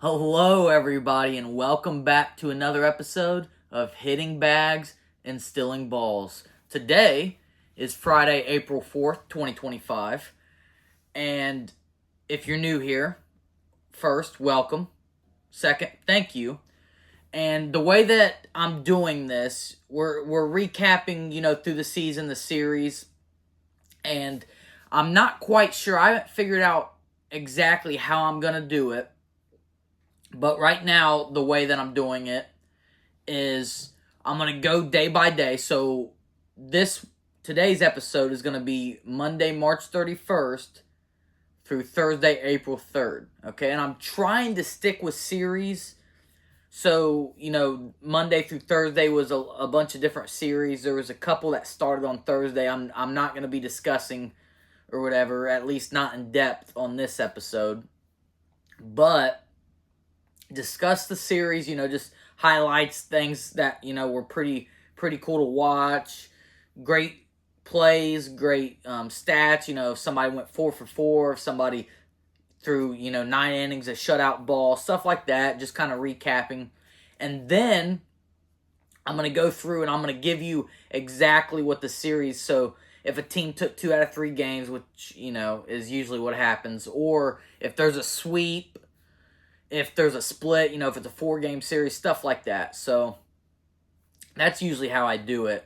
Hello, everybody, and welcome back to another episode of Hitting Bags and Stealing Balls. Today is Friday, April 4th, 2025, and if you're new here, first, welcome. Second, thank you. And the way that I'm doing this, we're recapping, through the season, the series, and I'm not quite sure. I haven't figured out exactly how I'm going to do it. But right now, the way that I'm doing it is I'm going to go day by day. So today's episode is going to be Monday, March 31st through Thursday, April 3rd. Okay, and I'm trying to stick with series. So, Monday through Thursday was a bunch of different series. There was a couple that started on Thursday. I'm not going to be discussing or whatever, at least not in depth on this episode. But discuss the series, just highlights, things that, were pretty cool to watch. Great plays, great stats. If somebody went 4 for 4, if somebody threw, 9 innings, a shutout ball, stuff like that, just kind of recapping. And then I'm going to go through and I'm going to give you exactly what the series, so if a team took 2 out of 3 games, which, is usually what happens, or if there's a sweep, if there's a split, if it's a 4-game series, stuff like that. So that's usually how I do it.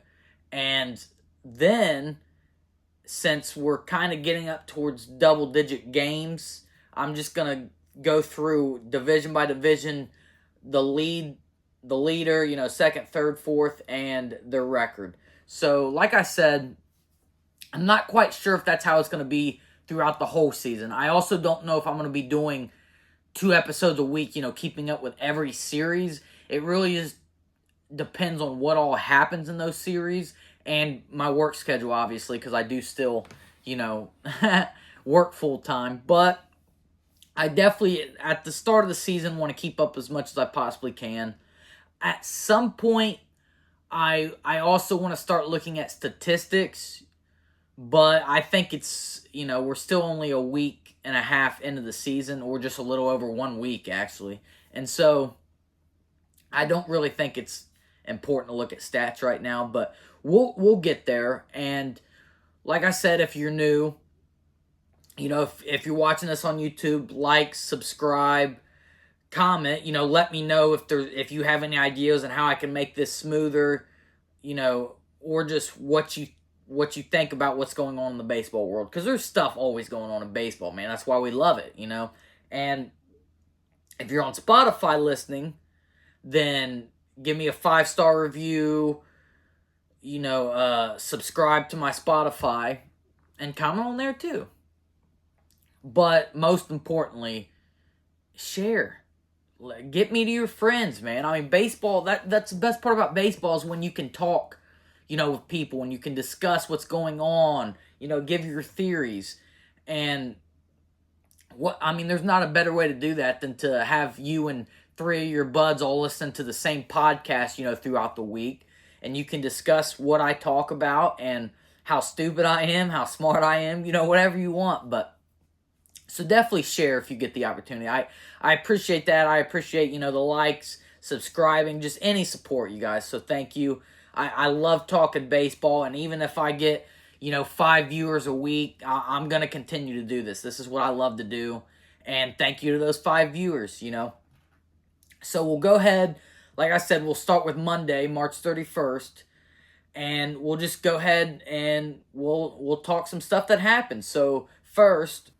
And then, since we're kind of getting up towards double-digit games, I'm just going to go through division by division, the leader, second, third, fourth, and their record. So, like I said, I'm not quite sure if that's how it's going to be throughout the whole season. I also don't know if I'm going to be doing 2 episodes a week, keeping up with every series. It really just depends on what all happens in those series and my work schedule, obviously, because I do still, work full time. But I definitely, at the start of the season, want to keep up as much as I possibly can. At some point, I also want to start looking at statistics, but I think it's, we're still only a week and a half into the season, or just a little over 1 week, actually. And so I don't really think it's important to look at stats right now, but we'll get there. And like I said, if you're new, if you're watching this on YouTube, like, subscribe, comment, let me know if you have any ideas on how I can make this smoother, or just what you think about what's going on in the baseball world, because there's stuff always going on in baseball, man. That's why we love it, And if you're on Spotify listening, then give me a 5-star review, subscribe to my Spotify, and comment on there too. But most importantly, share. Get me to your friends, man. I mean, baseball, that's the best part about baseball, is when you can talk, with people, and you can discuss what's going on, give your theories. And there's not a better way to do that than to have you and 3 of your buds all listen to the same podcast, throughout the week. And you can discuss what I talk about and how stupid I am, how smart I am, whatever you want. But so definitely share if you get the opportunity. I appreciate that. I appreciate, the likes, subscribing, just any support, you guys. So thank you. I love talking baseball, and even if I get, 5 viewers a week, I'm going to continue to do this. This is what I love to do, and thank you to those 5 viewers, So we'll go ahead, like I said, we'll start with Monday, March 31st, and we'll just go ahead and we'll talk some stuff that happened. So first,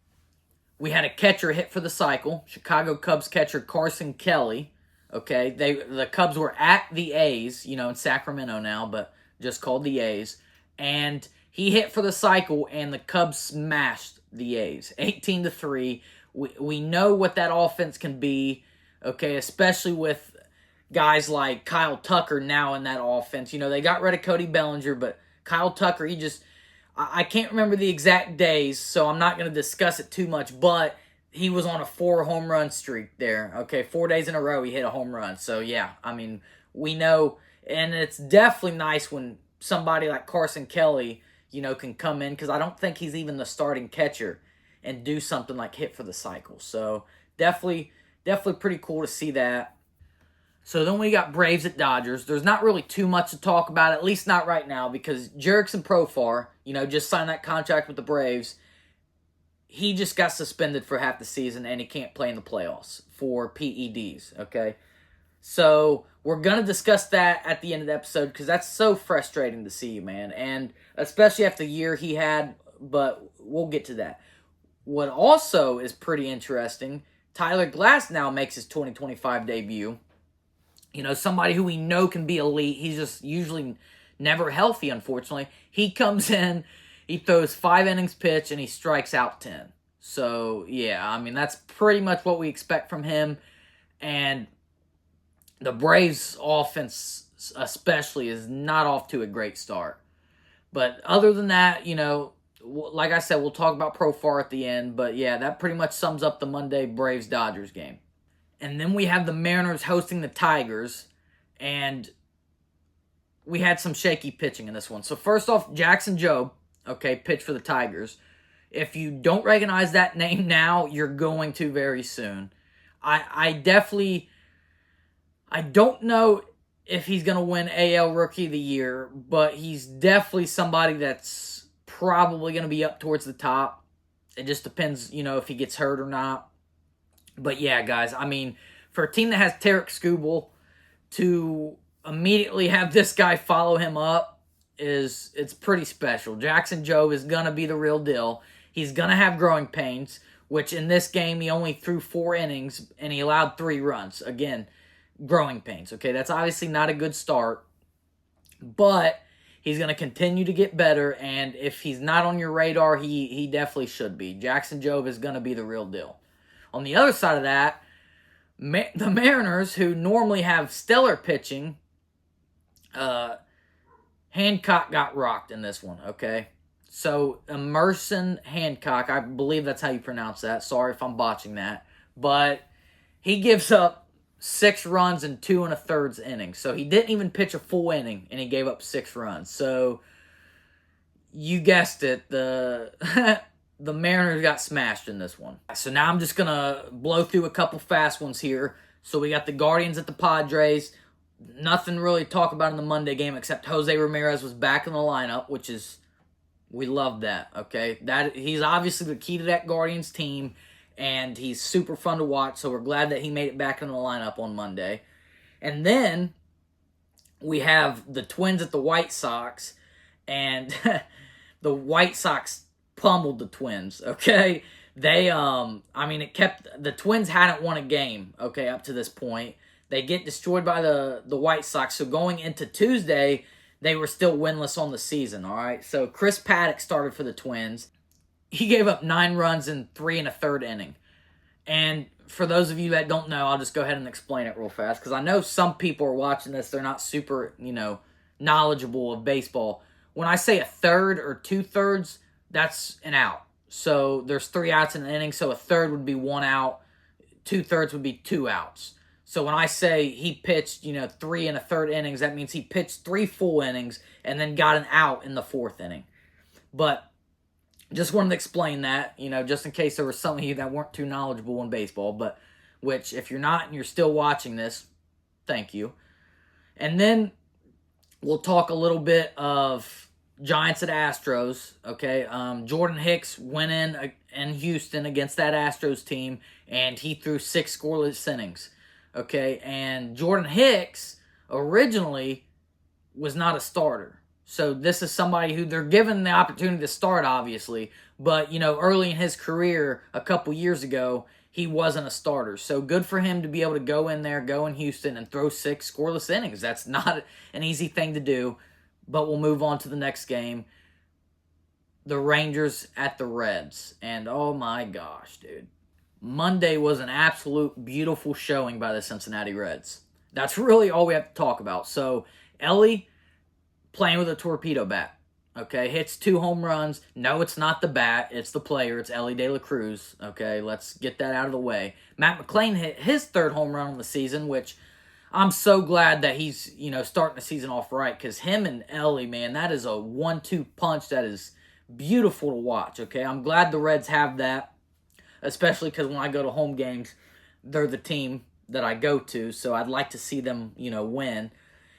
we had a catcher hit for the cycle, Chicago Cubs catcher Carson Kelly. Okay, the Cubs were at the A's, in Sacramento now, but just called the A's. And he hit for the cycle, and the Cubs smashed the A's, 18-3. We know what that offense can be, okay, especially with guys like Kyle Tucker now in that offense. They got rid of Cody Bellinger, but Kyle Tucker, I can't remember the exact days, so I'm not going to discuss it too much, but he was on a 4-home run streak there. Okay, 4 days in a row he hit a home run. So, yeah, we know. And it's definitely nice when somebody like Carson Kelly, can come in, because I don't think he's even the starting catcher and do something like hit for the cycle. So, definitely definitely pretty cool to see that. So then we got Braves at Dodgers. There's not really too much to talk about, at least not right now, because Jerickson Profar, just signed that contract with the Braves. He just got suspended for half the season, and he can't play in the playoffs for PEDs, okay? So we're going to discuss that at the end of the episode because that's so frustrating to see, man. And especially after the year he had, but we'll get to that. What also is pretty interesting, Tyler Glass now makes his 2025 debut. Somebody who we know can be elite. He's just usually never healthy, unfortunately. He comes in, he throws 5 innings pitch, and he strikes out 10. So, yeah, that's pretty much what we expect from him. And the Braves offense especially is not off to a great start. But other than that, like I said, we'll talk about Profar at the end. But yeah, that pretty much sums up the Monday Braves-Dodgers game. And then we have the Mariners hosting the Tigers. And we had some shaky pitching in this one. So first off, Jackson Jobe, pitched for the Tigers. If you don't recognize that name now, you're going to very soon. I don't know if he's going to win AL Rookie of the Year, but he's definitely somebody that's probably going to be up towards the top. It just depends, if he gets hurt or not. But yeah, guys, for a team that has Tarek Skubal, to immediately have this guy follow him up it's pretty special. Jackson Jobe is going to be the real deal. He's going to have growing pains, which in this game he only threw 4 innings and he allowed 3 runs. Again, growing pains, okay? That's obviously not a good start, but he's going to continue to get better, and if he's not on your radar, he definitely should be. Jackson Jobe is going to be the real deal. On the other side of that, the Mariners, who normally have stellar pitching, Hancock got rocked in this one, okay? So, Emerson Hancock, I believe that's how you pronounce that. Sorry if I'm botching that. But he gives up 6 runs in 2 1/3 innings. So, he didn't even pitch a full inning, and he gave up 6 runs. So, you guessed it. The Mariners got smashed in this one. So, now I'm just going to blow through a couple fast ones here. So, we got the Guardians at the Padres. Nothing really to talk about in the Monday game except Jose Ramirez was back in the lineup, which is... we love that, okay? He's obviously the key to that Guardians team, and he's super fun to watch, so we're glad that he made it back in the lineup on Monday. And then we have the Twins at the White Sox, and the White Sox pummeled the Twins, okay? They, the Twins hadn't won a game, okay, up to this point. They get destroyed by the White Sox, so going into Tuesday, they were still winless on the season, all right? So Chris Paddock started for the Twins. He gave up 9 runs in 3 1/3 inning. And for those of you that don't know, I'll just go ahead and explain it real fast, because I know some people are watching this, they're not super, knowledgeable of baseball. When I say 1/3 or 2/3, that's an out. So there's 3 outs in an inning, so 1/3 would be 1 out, 2/3 would be 2 outs. So when I say he pitched, 3 1/3 innings, that means he pitched 3 full innings and then got an out in the 4th inning. But just wanted to explain that, just in case there were some of you that weren't too knowledgeable in baseball, but which if you're not and you're still watching this, thank you. And then we'll talk a little bit of Giants at Astros, okay? Jordan Hicks went in Houston against that Astros team, and he threw 6 scoreless innings. Okay, and Jordan Hicks originally was not a starter. So this is somebody who they're given the opportunity to start, obviously. But, early in his career, a couple years ago, he wasn't a starter. So good for him to be able to go in Houston, and throw 6 scoreless innings. That's not an easy thing to do. But we'll move on to the next game. The Rangers at the Reds. And oh my gosh, dude. Monday was an absolute beautiful showing by the Cincinnati Reds. That's really all we have to talk about. So, Ellie playing with a torpedo bat. Okay, hits 2 home runs. No, it's not the bat. It's the player. It's Ellie De La Cruz. Okay, let's get that out of the way. Matt McClain hit his 3rd home run on the season, which I'm so glad that he's, starting the season off right. Because him and Ellie, man, that is a 1-2 punch that is beautiful to watch. Okay, I'm glad the Reds have that. Especially because when I go to home games, they're the team that I go to, so I'd like to see them, win.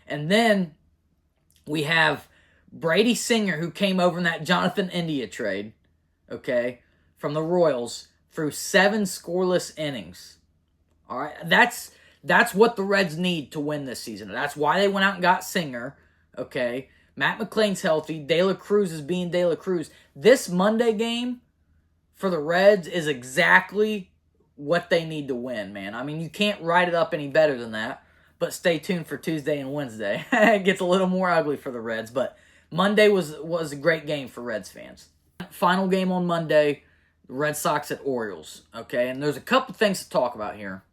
And then we have Brady Singer, who came over in that Jonathan India trade, okay, from the Royals, through 7 scoreless innings. All right, that's what the Reds need to win this season. That's why they went out and got Singer, okay. Matt McClain's healthy. De La Cruz is being De La Cruz. This Monday game for the Reds is exactly what they need to win, man. I mean, you can't write it up any better than that. But stay tuned for Tuesday and Wednesday. It gets a little more ugly for the Reds, but Monday was a great game for Reds fans. Final game on Monday, Red Sox at Orioles, okay? And there's a couple things to talk about here.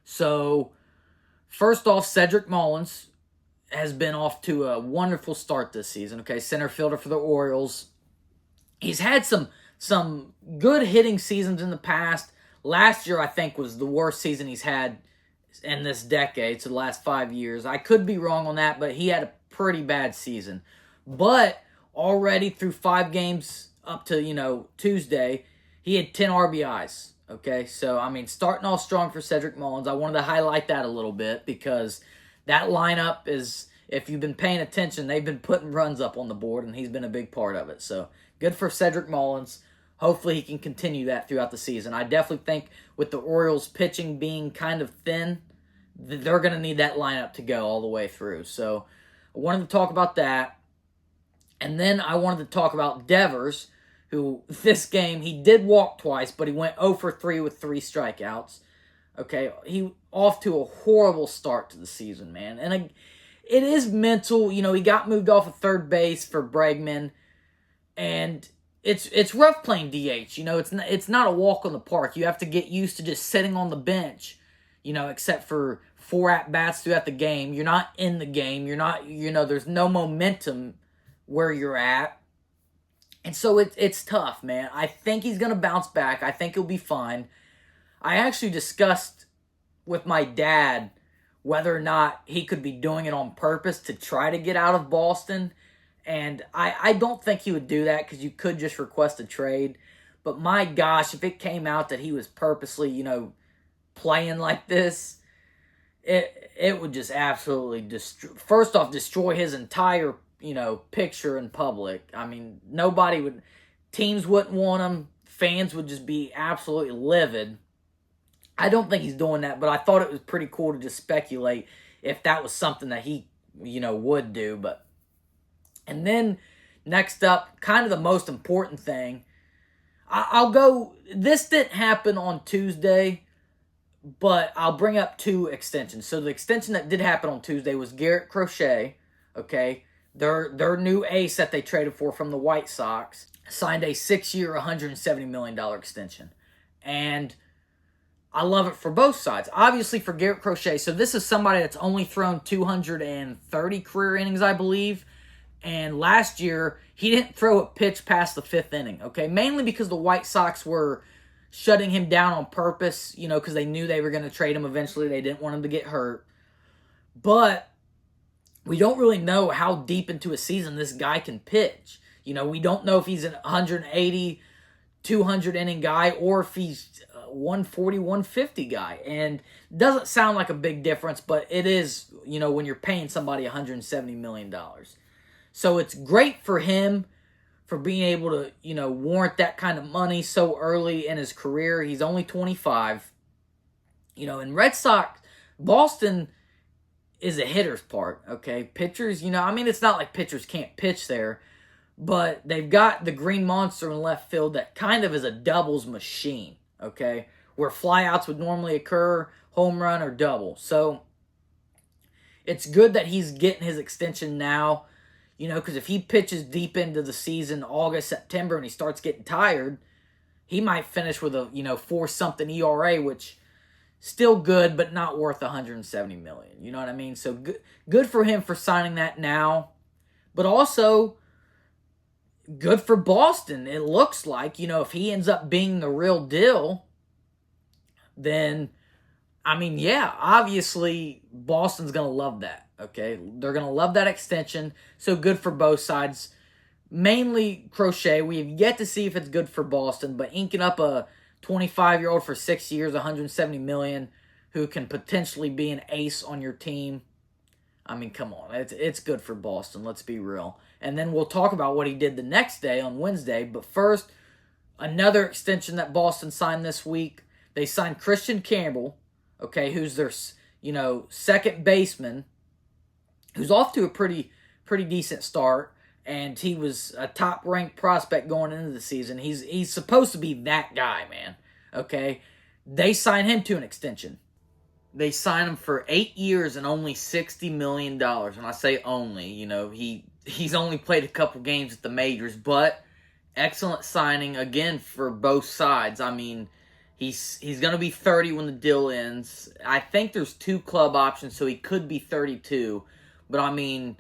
So, first off, Cedric Mullins has been off to a wonderful start this season, okay? Center fielder for the Orioles. He's had some good hitting seasons in the past. Last year, I think, was the worst season he's had in this decade, so the last 5 years. I could be wrong on that, but he had a pretty bad season. But already through 5 games up to, Tuesday, he had 10 RBIs, okay? So, I mean, starting off strong for Cedric Mullins. I wanted to highlight that a little bit because that lineup is, if you've been paying attention, they've been putting runs up on the board, and he's been a big part of it. So, good for Cedric Mullins. Hopefully he can continue that throughout the season. I definitely think with the Orioles pitching being kind of thin, they're going to need that lineup to go all the way through. So I wanted to talk about that. And then I wanted to talk about Devers, who this game, he did walk twice, but he went 0 for 3 with 3 strikeouts. Okay, he off to a horrible start to the season, man. And it is mental. He got moved off of third base for Bregman, and it's rough playing DH. It's not a walk on the park. You have to get used to just sitting on the bench, except for 4 at-bats throughout the game. You're not in the game. You're not, there's no momentum where you're at. And so it's tough, man. I think he's going to bounce back. I think he'll be fine. I actually discussed with my dad whether or not he could be doing it on purpose to try to get out of Boston. And I don't think he would do that because you could just request a trade. But my gosh, if it came out that he was purposely, playing like this, it would just absolutely destroy his entire, picture in public. I mean, teams wouldn't want him. Fans would just be absolutely livid. I don't think he's doing that, but I thought it was pretty cool to just speculate if that was something that he, would do. And then next up, kind of the most important thing, this didn't happen on Tuesday, but I'll bring up 2 extensions. So the extension that did happen on Tuesday was Garrett Crochet, okay? Their new ace that they traded for from the White Sox signed a 6-year, $170 million extension. And I love it for both sides. Obviously for Garrett Crochet, so this is somebody that's only thrown 230 career innings, I believe. And last year, he didn't throw a pitch past the 5th inning, okay? Mainly because the White Sox were shutting him down on purpose, because they knew they were going to trade him eventually. They didn't want him to get hurt. But we don't really know how deep into a season this guy can pitch. We don't know if he's an 180, 200 inning guy or if he's 140, 150 guy. And it doesn't sound like a big difference, but it is, when you're paying somebody $170 million. So it's great for him for being able to, warrant that kind of money so early in his career. He's only 25. In Red Sox, Boston is a hitter's part, okay? Pitchers, it's not like pitchers can't pitch there, but they've got the Green Monster in left field that kind of is a doubles machine, okay? Where flyouts would normally occur, home run or double. So it's good that he's getting his extension now. Because if he pitches deep into the season, August, September, and he starts getting tired, he might finish with a, 4-something ERA, which still good, but not worth $170 million. You know what I mean? So good for him for signing that now. But also, good for Boston. It looks like, if he ends up being the real deal, then, obviously, Boston's going to love that. Okay, they're going to love that extension, so good for both sides. Mainly Crochet. We have yet to see if it's good for Boston, but inking up a 25-year-old for 6 years, $170 million, who can potentially be an ace on your team. I mean, come on. It's good for Boston, let's be real. And then we'll talk about what he did the next day on Wednesday. But first, another extension that Boston signed this week. They signed Christian Campbell, okay, who's their, second baseman, who's off to a pretty decent start. And he was a top-ranked prospect going into the season. He's supposed to be that guy, man, okay? They signed him to an extension. They signed him for 8 years and only $60 million. And I say only, he's only played a couple games at the majors, but excellent signing, again, for both sides. I mean, he's going to be 30 when the deal ends. I think there's 2 club options, so he could be 32. But, I mean,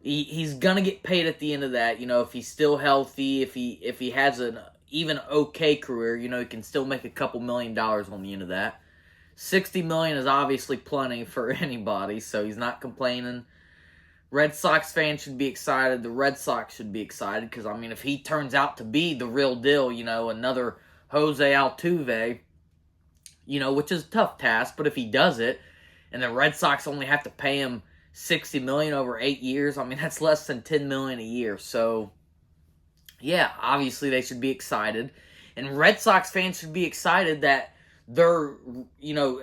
he's going to get paid at the end of that. If he's still healthy, if he has an even okay career, he can still make a couple $1 million on the end of that. $60 million is obviously plenty for anybody, so he's not complaining. Red Sox fans should be excited. The Red Sox should be excited because, if he turns out to be the real deal, another Jose Altuve, which is a tough task, but if he does it, and the Red Sox only have to pay him $60 million over 8 years, that's less than $10 million a year. So, yeah, obviously they should be excited. And Red Sox fans should be excited that they're,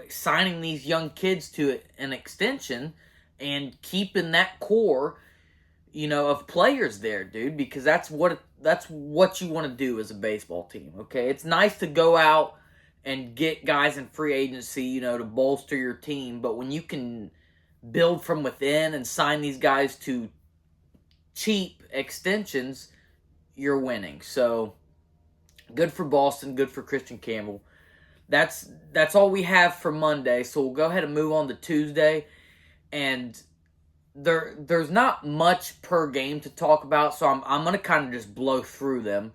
signing these young kids to an extension and keeping that core, of players there, dude, because that's what you want to do as a baseball team, okay? It's nice to go out and get guys in free agency, to bolster your team, but when you can build from within and sign these guys to cheap extensions, you're winning. So, good for Boston, good for Christian Campbell. That's all we have for Monday, so we'll go ahead and move on to Tuesday. And there's not much per game to talk about, so I'm going to kind of just blow through them.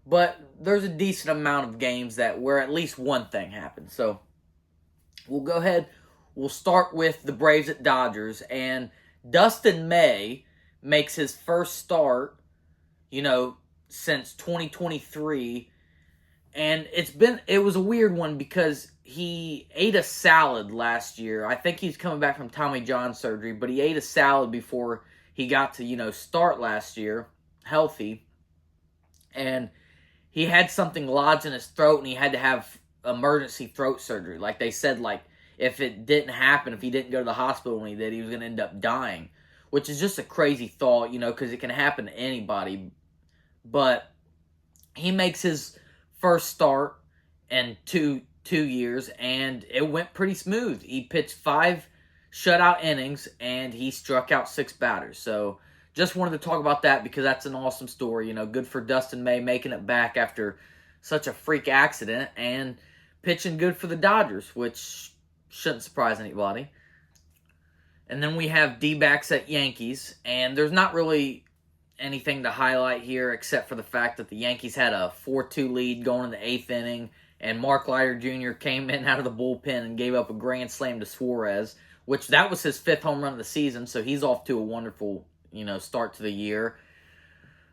But there's a decent amount of games where at least one thing happens. So we'll go ahead. We'll start with the Braves at Dodgers. And Dustin May makes his first start, since 2023. And it was a weird one because he ate a salad last year. I think he's coming back from Tommy John surgery, but he ate a salad before he got to, start last year, healthy. And he had something lodged in his throat, and he had to have emergency throat surgery. Like they said, if it didn't happen, if he didn't go to the hospital when he did, he was going to end up dying. Which is just a crazy thought, because it can happen to anybody. But he makes his first start in two years, and it went pretty smooth. He pitched 5 shutout innings, and he struck out 6 batters. So just wanted to talk about that because that's an awesome story. Good for Dustin May making it back after such a freak accident and pitching good for the Dodgers, which shouldn't surprise anybody. And then we have D-backs at Yankees, and there's not really anything to highlight here except for the fact that the Yankees had a 4-2 lead going in the 8th inning, and Mark Leiter Jr. came in out of the bullpen and gave up a grand slam to Suarez, which that was his 5th home run of the season, so he's off to a wonderful, start to the year.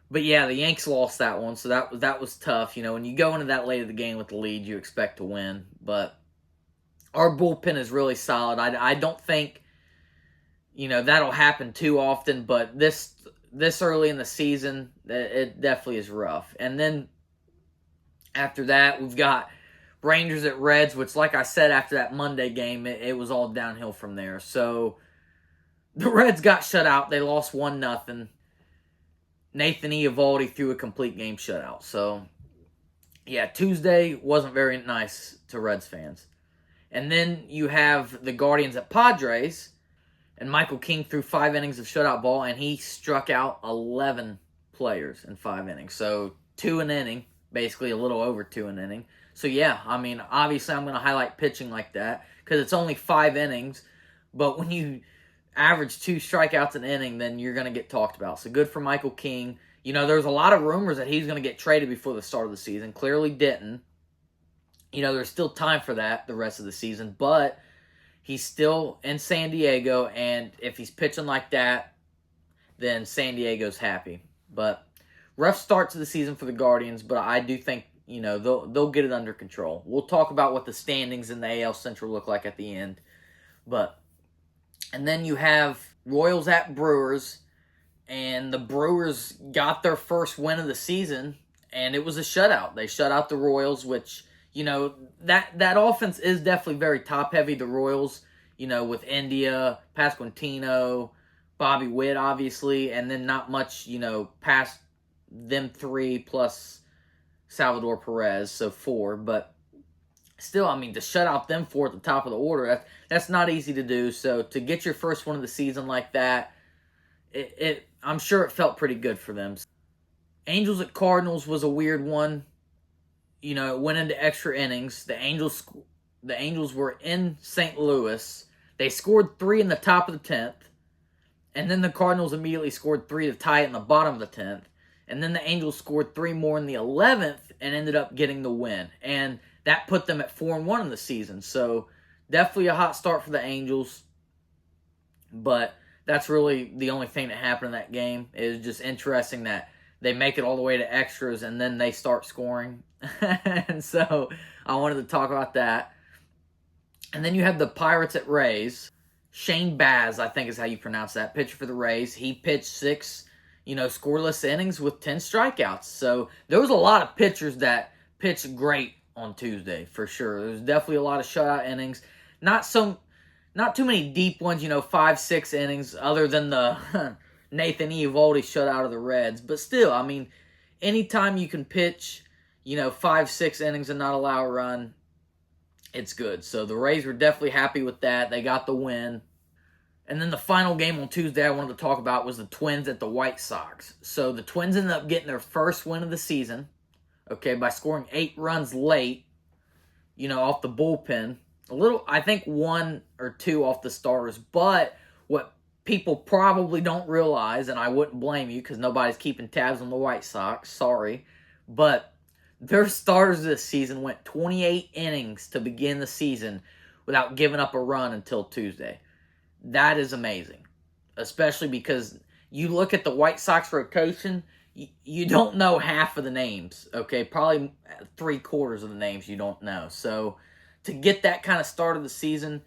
But yeah, the Yanks lost that one, so that was tough. When you go into that late of the game with the lead, you expect to win. But our bullpen is really solid. I don't think, that'll happen too often, but this early in the season, it definitely is rough. And then after that, we've got Rangers at Reds, which, like I said, after that Monday game, it was all downhill from there. So the Reds got shut out. They lost 1-0. Nathan Eovaldi threw a complete game shutout. So, yeah, Tuesday wasn't very nice to Reds fans. And then you have the Guardians at Padres, and Michael King threw 5 innings of shutout ball, and he struck out 11 players in 5 innings. So 2 an inning, basically a little over 2 an inning. So yeah, obviously I'm going to highlight pitching like that because it's only 5 innings, but when you average 2 strikeouts an inning, then you're going to get talked about. So good for Michael King. There's a lot of rumors that he's going to get traded before the start of the season. Clearly didn't. There's still time for that the rest of the season, but he's still in San Diego, and if he's pitching like that, then San Diego's happy. But rough start to the season for the Guardians, but I do think, they'll get it under control. We'll talk about what the standings in the AL Central look like at the end. And then you have Royals at Brewers, and the Brewers got their first win of the season, and it was a shutout. They shut out the Royals, which, that offense is definitely very top-heavy, the Royals, with India, Pasquantino, Bobby Witt, obviously, and then not much, past them three plus Salvador Perez, so four. But still, to shut out them four at the top of the order, that's not easy to do. So to get your first one of the season like that, I'm sure it felt pretty good for them. Angels at Cardinals was a weird one. It went into extra innings. The Angels were in St. Louis. They scored 3 in the top of the 10th. And then the Cardinals immediately scored 3 to tie it in the bottom of the 10th. And then the Angels scored 3 more in the 11th and ended up getting the win. And that put them at 4-1 in the season. So definitely a hot start for the Angels. But that's really the only thing that happened in that game. It was just interesting that they make it all the way to extras and then they start scoring. And so I wanted to talk about that. And then you have the Pirates at Rays. Shane Baz, I think is how you pronounce that, pitcher for the Rays. He pitched 6, scoreless innings with 10 strikeouts. So there was a lot of pitchers that pitched great on Tuesday, for sure. There was definitely a lot of shutout innings. Not too many deep ones, 5-6 innings, other than the Nathan Eovaldi shutout of the Reds. But still, anytime you can pitch, 5-6 innings and not allow a run, it's good. So the Rays were definitely happy with that. They got the win. And then the final game on Tuesday I wanted to talk about was the Twins at the White Sox. So the Twins ended up getting their first win of the season, by scoring 8 runs late, off the bullpen. I think 1 or 2 off the starters. But what people probably don't realize, and I wouldn't blame you because nobody's keeping tabs on the White Sox, sorry, but their starters this season went 28 innings to begin the season without giving up a run until Tuesday. That is amazing, especially because you look at the White Sox rotation, you don't know half of the names, Probably 3/4 of the names you don't know. So to get that kind of start of the season,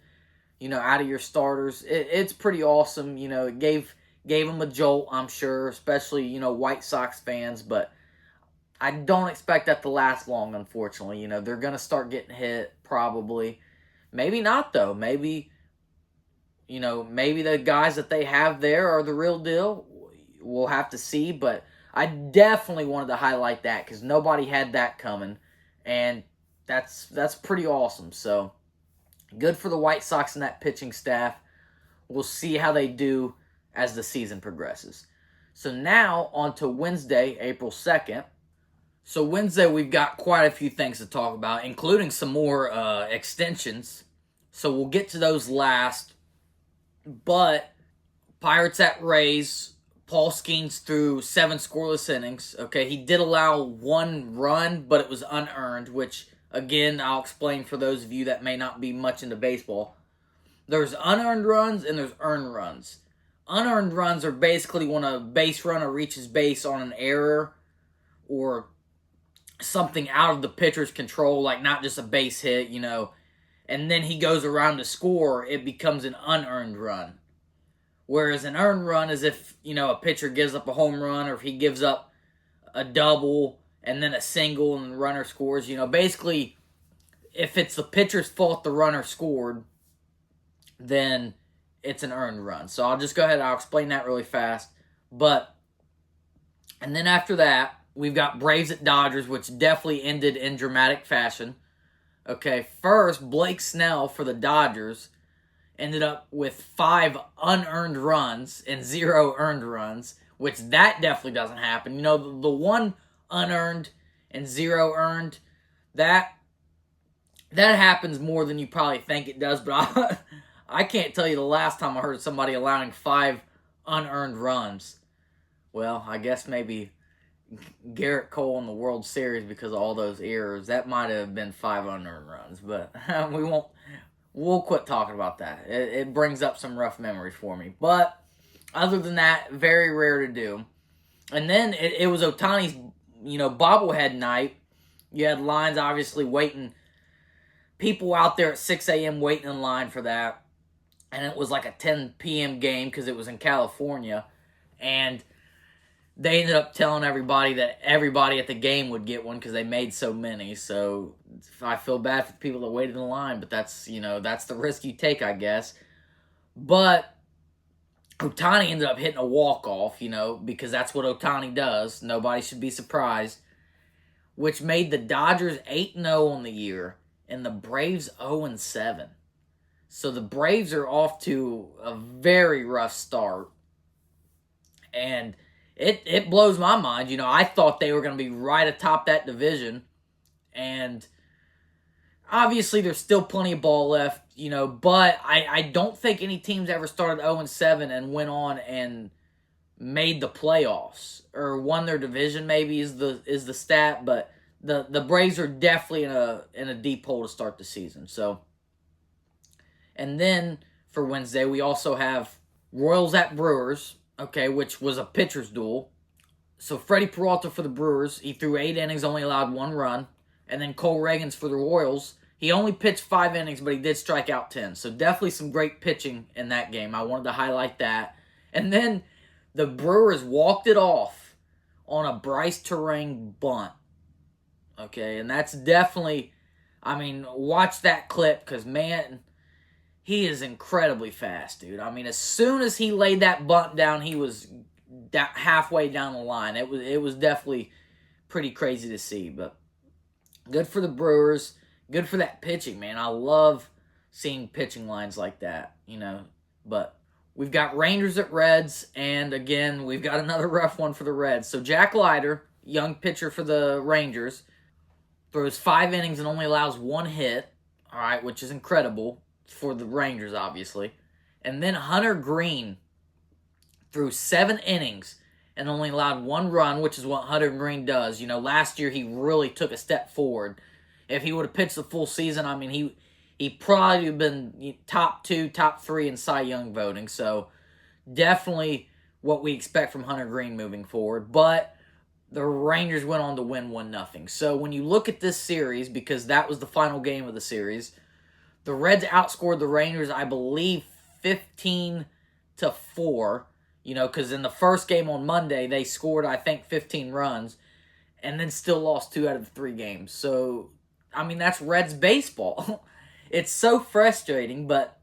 out of your starters, it's pretty awesome. It gave them a jolt, I'm sure, especially, White Sox fans, but I don't expect that to last long, unfortunately. They're going to start getting hit, probably. Maybe not, though. Maybe the guys that they have there are the real deal. We'll have to see, but I definitely wanted to highlight that because nobody had that coming, and that's pretty awesome. So, good for the White Sox and that pitching staff. We'll see how they do as the season progresses. So now, on to Wednesday, April 2nd. So Wednesday, we've got quite a few things to talk about, including some more extensions. So we'll get to those last. But Pirates at Rays, Paul Skeens threw 7 scoreless innings. He did allow 1 run, but it was unearned, which, again, I'll explain for those of you that may not be much into baseball. There's unearned runs and there's earned runs. Unearned runs are basically when a base runner reaches base on an error or something out of the pitcher's control, like not just a base hit, and then he goes around to score, it becomes an unearned run. Whereas an earned run is if, a pitcher gives up a home run or if he gives up a double and then a single and the runner scores. Basically, if it's the pitcher's fault the runner scored, then it's an earned run. So I'll just go ahead and I'll explain that really fast. And then after that, we've got Braves at Dodgers, which definitely ended in dramatic fashion. First, Blake Snell for the Dodgers ended up with 5 unearned runs and 0 earned runs, which that definitely doesn't happen. The 1 unearned and 0 earned, that happens more than you probably think it does, but I can't tell you the last time I heard somebody allowing 5 unearned runs. Well, I guess maybe Garrett Cole in the World Series because of all those errors. That might have been 5 unearned runs, but we'll quit talking about that. It brings up some rough memories for me. But other than that, very rare to do. And then it was Ohtani's, bobblehead night, You had lines obviously waiting, people out there at 6 a.m. waiting in line for that. And it was like a 10 p.m. game because it was in California. And they ended up telling everybody that everybody at the game would get one because they made so many. So I feel bad for the people that waited in line, but that's the risk you take, I guess. But Ohtani ended up hitting a walk-off, because that's what Ohtani does. Nobody should be surprised. Which made the Dodgers 8-0 on the year and the Braves 0-7. So the Braves are off to a very rough start. And it blows my mind. I thought they were going to be right atop that division. And obviously there's still plenty of ball left, but I don't think any teams ever started 0-7 and went on and made the playoffs or won their division, maybe is the stat, but the Braves are definitely in a deep hole to start the season. So, and then for Wednesday we also have Royals at Brewers, okay, which was a pitcher's duel. So Freddie Peralta for the Brewers, he threw 8 innings, only allowed 1 run, and then Cole Reagans for the Royals. He only pitched 5 innings, but he did strike out 10. So definitely some great pitching in that game. I wanted to highlight that. And then the Brewers walked it off on a Bryce Terang bunt. Okay, and that's definitely, watch that clip because, man, he is incredibly fast, dude. As soon as he laid that bunt down, he was halfway down the line. It was definitely pretty crazy to see, but good for the Brewers. Good for that pitching, man. I love seeing pitching lines like that, But we've got Rangers at Reds, and again, we've got another rough one for the Reds. So Jack Leiter, young pitcher for the Rangers, throws 5 innings and only allows 1 hit, all right, which is incredible for the Rangers, obviously. And then Hunter Green threw 7 innings and only allowed 1 run, which is what Hunter Green does. Last year he really took a step forward. If he would have pitched the full season, he probably would have been top 2, top 3 in Cy Young voting. So definitely what we expect from Hunter Green moving forward. But the Rangers went on to win 1-0. So when you look at this series, because that was the final game of the series, the Reds outscored the Rangers, I believe, 15-4. Because in the first game on Monday, they scored, I think, 15 runs, and then still lost 2 out of the 3 games. So, that's Reds baseball. It's so frustrating, but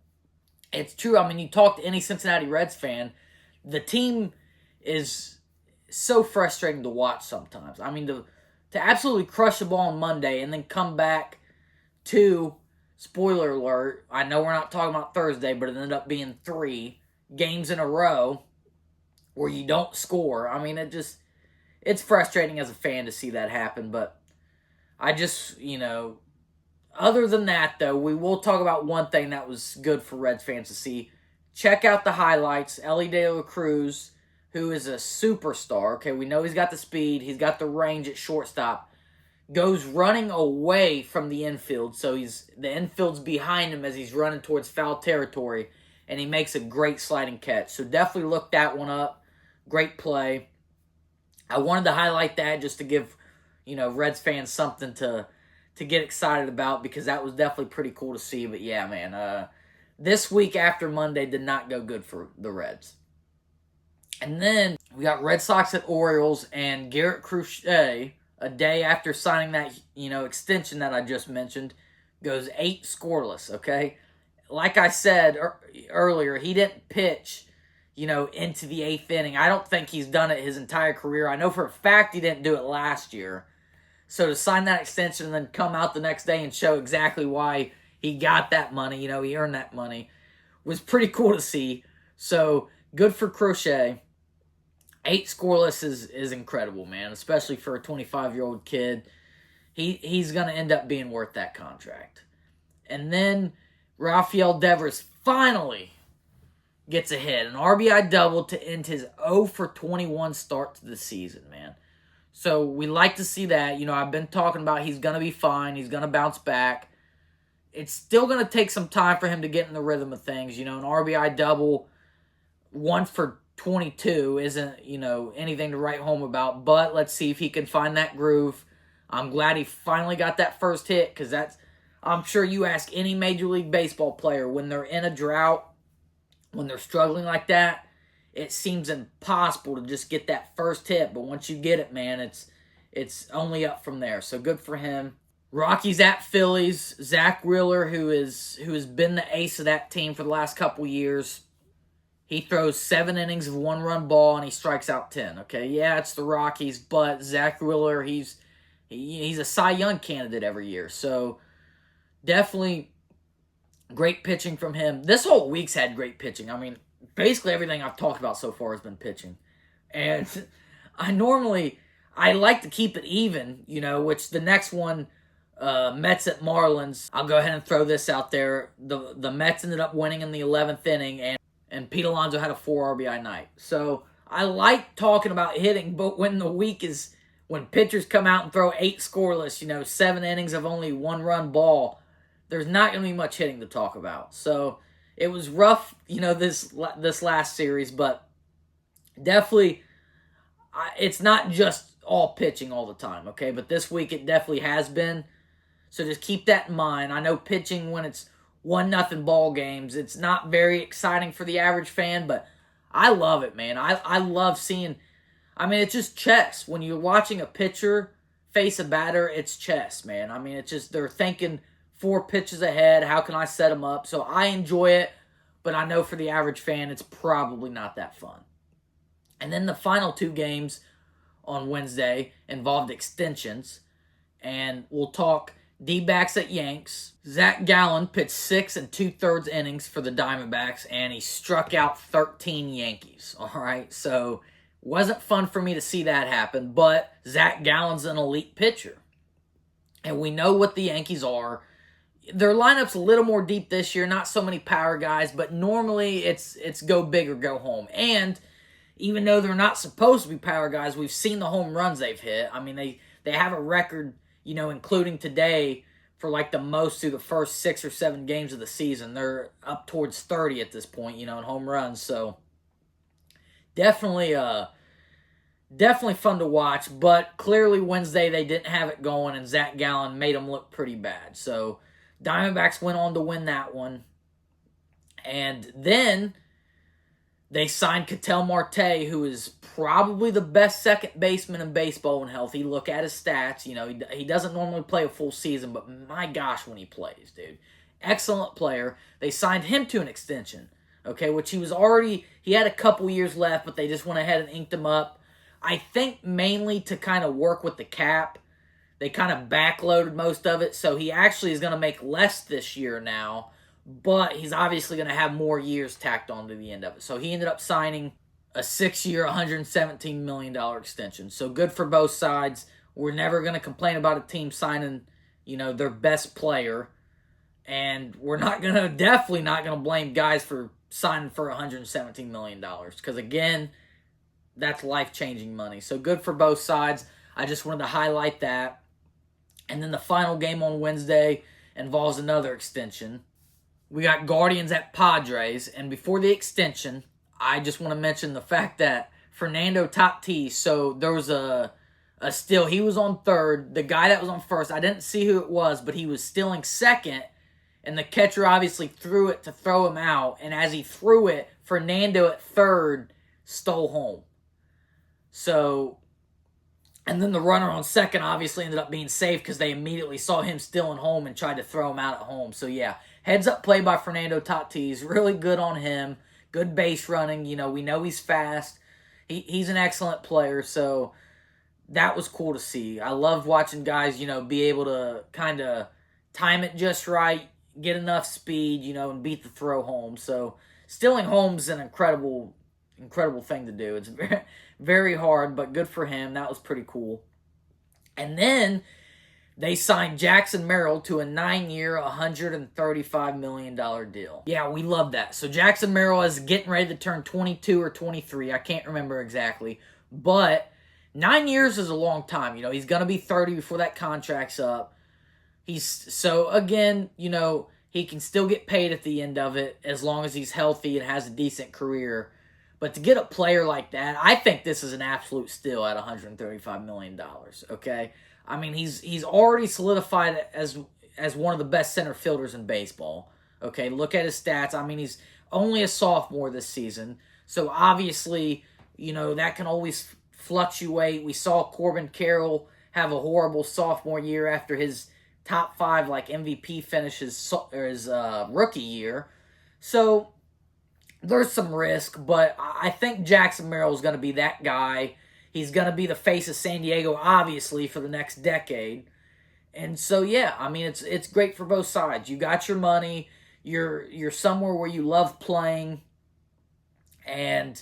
it's true. You talk to any Cincinnati Reds fan, the team is so frustrating to watch sometimes. To absolutely crush the ball on Monday and then come back to, spoiler alert, I know we're not talking about Thursday, but it ended up being 3 games in a row where you don't score. It's frustrating as a fan to see that happen, but I just, other than that, though, we will talk about one thing that was good for Reds fans to see. Check out the highlights. Elly De La Cruz, who is a superstar, okay, we know he's got the speed, he's got the range at shortstop, goes running away from the infield, so the infield's behind him as he's running towards foul territory, and he makes a great sliding catch. So definitely look that one up. Great play. I wanted to highlight that just to give, Reds fans something to get excited about because that was definitely pretty cool to see. But yeah, man, this week after Monday did not go good for the Reds. And then we got Red Sox at Orioles, and Garrett Crochet, a day after signing that, extension that I just mentioned, goes 8 scoreless, okay? Like I said earlier, he didn't pitch, into the 8th inning. I don't think he's done it his entire career. I know for a fact he didn't do it last year. So to sign that extension and then come out the next day and show exactly why he got that money, he earned that money, was pretty cool to see. So good for Crochet. 8 scoreless is incredible, man, especially for a 25-year-old kid. He's going to end up being worth that contract. And then Rafael Devers finally gets a hit, an RBI double to end his 0-for-21 start to the season, man. So we like to see that. I've been talking about he's going to be fine. He's going to bounce back. It's still going to take some time for him to get in the rhythm of things. An RBI double, 1-for-22 isn't, anything to write home about. But let's see if he can find that groove. I'm glad he finally got that first hit because I'm sure you ask any Major League Baseball player when they're in a drought, when they're struggling like that, it seems impossible to just get that first hit. But once you get it, man, it's only up from there. So good for him. Rockies at Phillies. Zach Wheeler, who has been the ace of that team for the last couple years, he throws 7 innings of 1-run ball and he strikes out 10. Okay, yeah, it's the Rockies, but Zach Wheeler, he's a Cy Young candidate every year. So definitely great pitching from him. This whole week's had great pitching. I mean, basically everything I've talked about so far has been pitching. And I like to keep it even, which the next one, Mets at Marlins, I'll go ahead and throw this out there. The Mets ended up winning in the 11th inning, and Pete Alonso had a 4 RBI night. So I like talking about hitting, but when pitchers come out and throw 8 scoreless, 7 innings of only 1-run ball, there's not going to be much hitting to talk about. So it was rough, this last series, but definitely it's not just all pitching all the time, okay? But this week it definitely has been. So just keep that in mind. I know pitching when it's 1-0 ball games, it's not very exciting for the average fan, but I love it, man. I love seeing, it's just chess. When you're watching a pitcher face a batter, it's chess, man. It's just they're thinking 4 pitches ahead. How can I set them up? So I enjoy it, but I know for the average fan, it's probably not that fun. And then the final 2 games on Wednesday involved extensions, and we'll talk D-backs at Yanks. Zach Gallen pitched 6 2/3 innings for the Diamondbacks, and he struck out 13 Yankees. All right, so wasn't fun for me to see that happen, but Zach Gallen's an elite pitcher, and we know what the Yankees are. Their lineup's a little more deep this year, not so many power guys, but normally it's go big or go home. And even though they're not supposed to be power guys, we've seen the home runs they've hit. They have a record, including today, for like the most through the first 6 or 7 games of the season. They're up towards 30 at this point, in home runs. So definitely fun to watch. But clearly Wednesday they didn't have it going, and Zach Gallen made them look pretty bad. So Diamondbacks went on to win that one. And then they signed Ketel Marte, who is probably the best second baseman in baseball when healthy. Look at his stats. He doesn't normally play a full season, but my gosh, when he plays, dude. Excellent player. They signed him to an extension, okay, which he had a couple years left, but they just went ahead and inked him up. I think mainly to kind of work with the cap. They kind of backloaded most of it, so he actually is going to make less this year now, but he's obviously going to have more years tacked on to the end of it. So he ended up signing a 6-year, $117 million extension. So good for both sides. We're never going to complain about a team signing, their best player, and we're definitely not going to blame guys for signing for $117 million, because again, that's life-changing money. So good for both sides. I just wanted to highlight that. And then the final game on Wednesday involves another extension. We got Guardians at Padres, and before the extension, I just want to mention the fact that Fernando Tatis, so there was a steal. He was on third. The guy that was on first, I didn't see who it was, but he was stealing second, and the catcher obviously threw it to throw him out, and as he threw it, Fernando at third stole home. So, and then the runner on second obviously ended up being safe because they immediately saw him stealing home and tried to throw him out at home. So yeah, heads up play by Fernando Tatis. Really good on him. Good base running. We know he's fast. He's an excellent player. So that was cool to see. I love watching guys, be able to kind of time it just right, get enough speed, and beat the throw home. So stealing home's an incredible thing to do. It's very, very hard, but good for him. That was pretty cool. And then they signed Jackson Merrill to a 9-year, $135 million deal. Yeah, we love that. So Jackson Merrill is getting ready to turn 22 or 23. I can't remember exactly. But 9 years is a long time. He's going to be 30 before that contract's up. Again, he can still get paid at the end of it as long as he's healthy and has a decent career. But to get a player like that, I think this is an absolute steal at $135 million, okay? I mean, he's already solidified as one of the best center fielders in baseball. Okay, look at his stats. I mean, he's only a sophomore this season, so obviously, that can always fluctuate. We saw Corbin Carroll have a horrible sophomore year after his top 5 like MVP finishes his rookie year. So there's some risk, but I think Jackson Merrill is going to be that guy. He's going to be the face of San Diego, obviously, for the next decade. And so, yeah, I mean, it's great for both sides. You got your money. You're somewhere where you love playing, and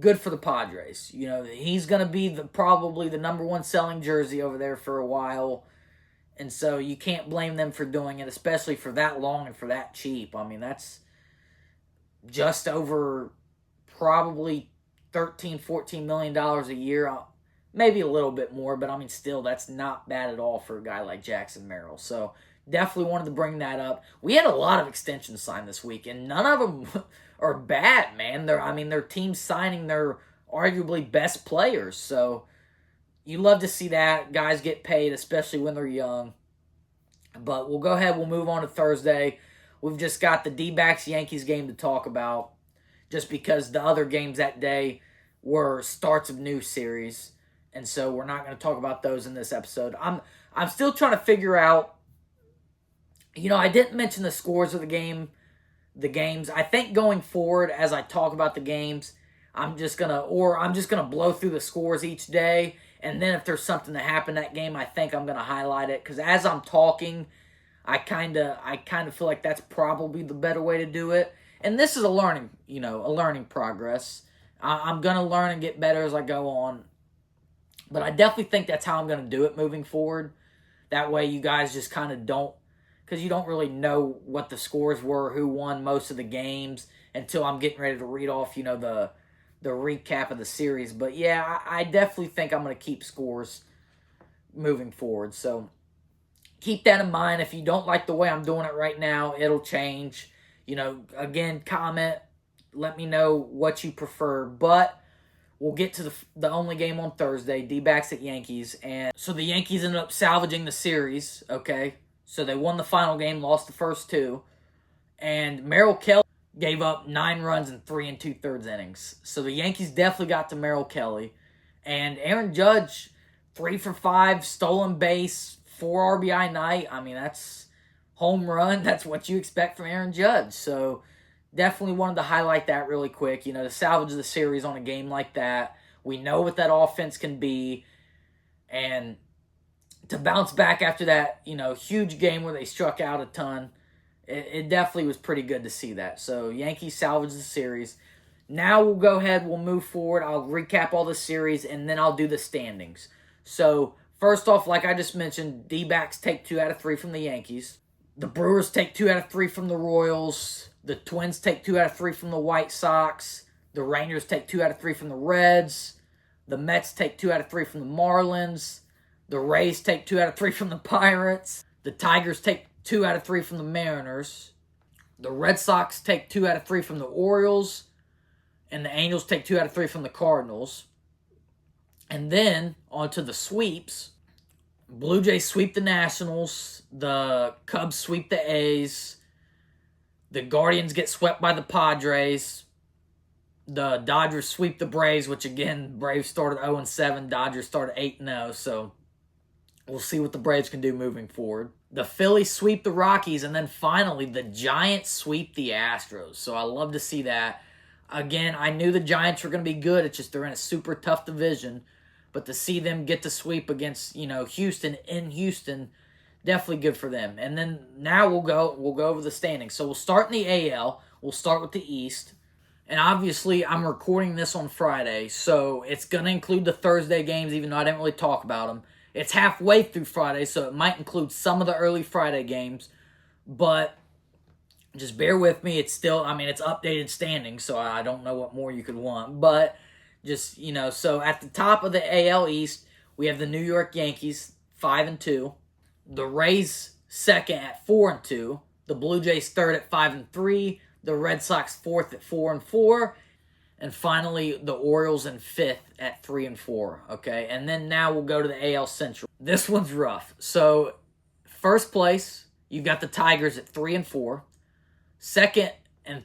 good for the Padres. He's going to be probably the number 1 selling jersey over there for a while. And so you can't blame them for doing it, especially for that long and for that cheap. I mean, that's just over probably $13-14 million a year. Maybe a little bit more, but I mean, still, that's not bad at all for a guy like Jackson Merrill. So definitely wanted to bring that up. We had a lot of extensions signed this week, and none of them are bad, man. They're teams signing their arguably best players. So you love to see that. Guys get paid, especially when they're young. But we'll go ahead. We'll move on to Thursday. We've just got the D-backs-Yankees game to talk about, just because the other games that day were starts of new series. And so we're not going to talk about those in this episode. I'm still trying to figure out, I didn't mention the scores of the games. I think going forward, as I talk about the games, I'm just gonna blow through the scores each day, and then if there's something that happened that game, I think I'm gonna highlight it, because as I'm talking, I kind of feel like that's probably the better way to do it. And this is a learning progress. I'm gonna learn and get better as I go on, but I definitely think that's how I'm gonna do it moving forward. That way, you guys just kind of don't, because you don't really know what the scores were, who won most of the games, until I'm getting ready to read off, the recap of the series. But yeah, I definitely think I'm going to keep scores moving forward. So keep that in mind. If you don't like the way I'm doing it right now, it'll change. Again, comment, let me know what you prefer. But we'll get to the only game on Thursday, D-backs at Yankees. And so the Yankees ended up salvaging the series, okay? So they won the final game, lost the first 2. And Merrill Kelly gave up 9 runs in 3 2/3 innings. So the Yankees definitely got to Merrill Kelly. And Aaron Judge, 3 for 5, stolen base, 4 RBI night. I mean, that's home run. That's what you expect from Aaron Judge. So definitely wanted to highlight that really quick. To salvage the series on a game like that. We know what that offense can be. And to bounce back after that, huge game where they struck out a ton, it definitely was pretty good to see that. So Yankees salvaged the series. Now we'll go ahead, we'll move forward. I'll recap all the series, and then I'll do the standings. So first off, like I just mentioned, D-backs take 2 out of 3 from the Yankees. The Brewers take 2 out of 3 from the Royals. The Twins take 2 out of 3 from the White Sox. The Rangers take 2 out of 3 from the Reds. The Mets take 2 out of 3 from the Marlins. The Rays take 2 out of 3 from the Pirates. The Tigers take 2 out of 3 from the Mariners. The Red Sox take 2 out of 3 from the Orioles. And the Angels take 2 out of 3 from the Cardinals. And then, on to the sweeps. Blue Jays sweep the Nationals. The Cubs sweep the A's. The Guardians get swept by the Padres. The Dodgers sweep the Braves, which again, Braves started 0-7. Dodgers started 8-0, so we'll see what the Braves can do moving forward. The Phillies sweep the Rockies, and then finally, the Giants sweep the Astros. So I love to see that. Again, I knew the Giants were going to be good. It's just they're in a super tough division. But to see them get the sweep against, Houston in Houston, definitely good for them. And then now we'll go over the standings. So we'll start in the AL. We'll start with the East. And obviously, I'm recording this on Friday, so it's going to include the Thursday games, even though I didn't really talk about them. It's halfway through Friday, so it might include some of the early Friday games. But just bear with me. It's still, it's updated standings, so I don't know what more you could want. But just, so at the top of the AL East, we have the New York Yankees, 5-2. The Rays second at 4-2. The Blue Jays third at 5-3. The Red Sox fourth at 4-4. And finally, the Orioles in 5th at 3-4, okay? And then now we'll go to the AL Central. This one's rough. So, first place, you've got the Tigers at 3-4. Second, and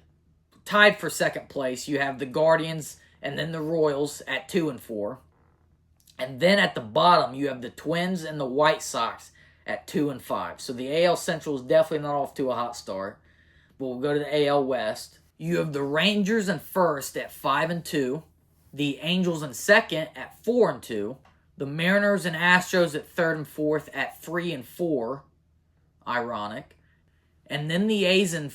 tied for second place, you have the Guardians and then the Royals at 2-4. And then at the bottom, you have the Twins and the White Sox at 2-5. So the AL Central is definitely not off to a hot start. But we'll go to the AL West. You have the Rangers in first at 5-2. The Angels in second at 4-2. The Mariners and Astros at third and fourth at 3-4. Ironic. And then the A's in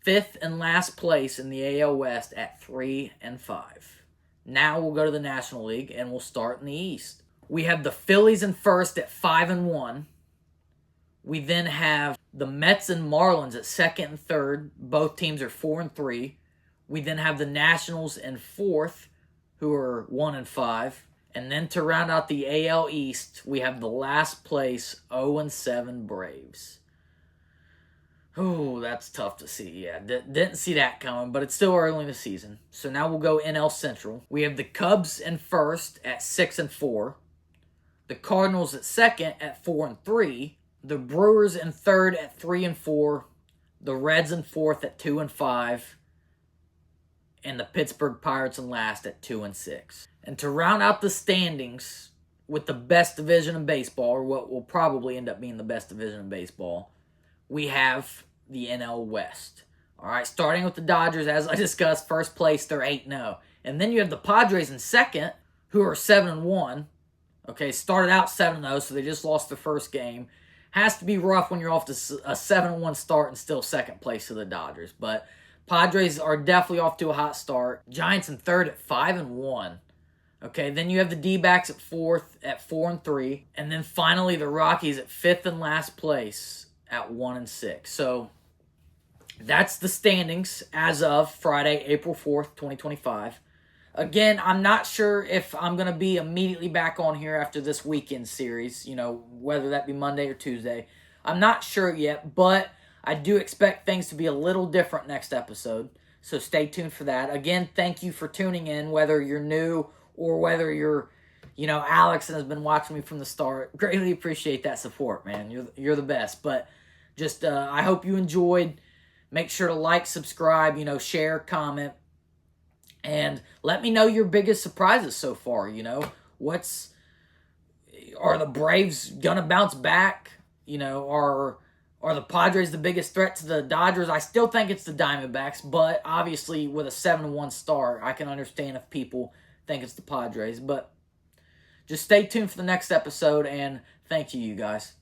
fifth and last place in the AL West at 3-5. Now we'll go to the National League, and we'll start in the East. We have the Phillies in first at 5-1. We then have the Mets and Marlins at second and third. Both teams are 4-3. We then have the Nationals in fourth, who are 1-5. And then to round out the AL East, we have the last place 0-7 Braves. Oh, that's tough to see. Yeah, didn't see that coming, but it's still early in the season. So now we'll go NL Central. We have the Cubs in first at 6-4. The Cardinals at second at 4-3. The Brewers in third at 3-4. The Reds in fourth at 2-5. And the Pittsburgh Pirates in last at 2-6. And to round out the standings with the best division in baseball, or what will probably end up being the best division in baseball, we have the NL West. All right, starting with the Dodgers, as I discussed, first place, they're 8-0. And then you have the Padres in second, who are 7-1. Okay, started out 7-0, so they just lost their first game. Has to be rough when you're off to a 7-1 start and still second place to the Dodgers. But Padres are definitely off to a hot start. Giants in third at 5-1. Okay, then you have the D-backs at fourth at 4-3. And then finally the Rockies at fifth and last place at 1-6. So that's the standings as of Friday, April 4th, 2025. Again, I'm not sure if I'm going to be immediately back on here after this weekend series, whether that be Monday or Tuesday. I'm not sure yet, but I do expect things to be a little different next episode. So stay tuned for that. Again, thank you for tuning in, whether you're new or whether you're, Alex and has been watching me from the start. Greatly appreciate that support, man. You're the best. But just, I hope you enjoyed. Make sure to like, subscribe, share, comment. And let me know your biggest surprises so far, are the Braves gonna bounce back? Are the Padres the biggest threat to the Dodgers? I still think it's the Diamondbacks, but obviously with a 7-1 start, I can understand if people think it's the Padres. But just stay tuned for the next episode, and thank you guys.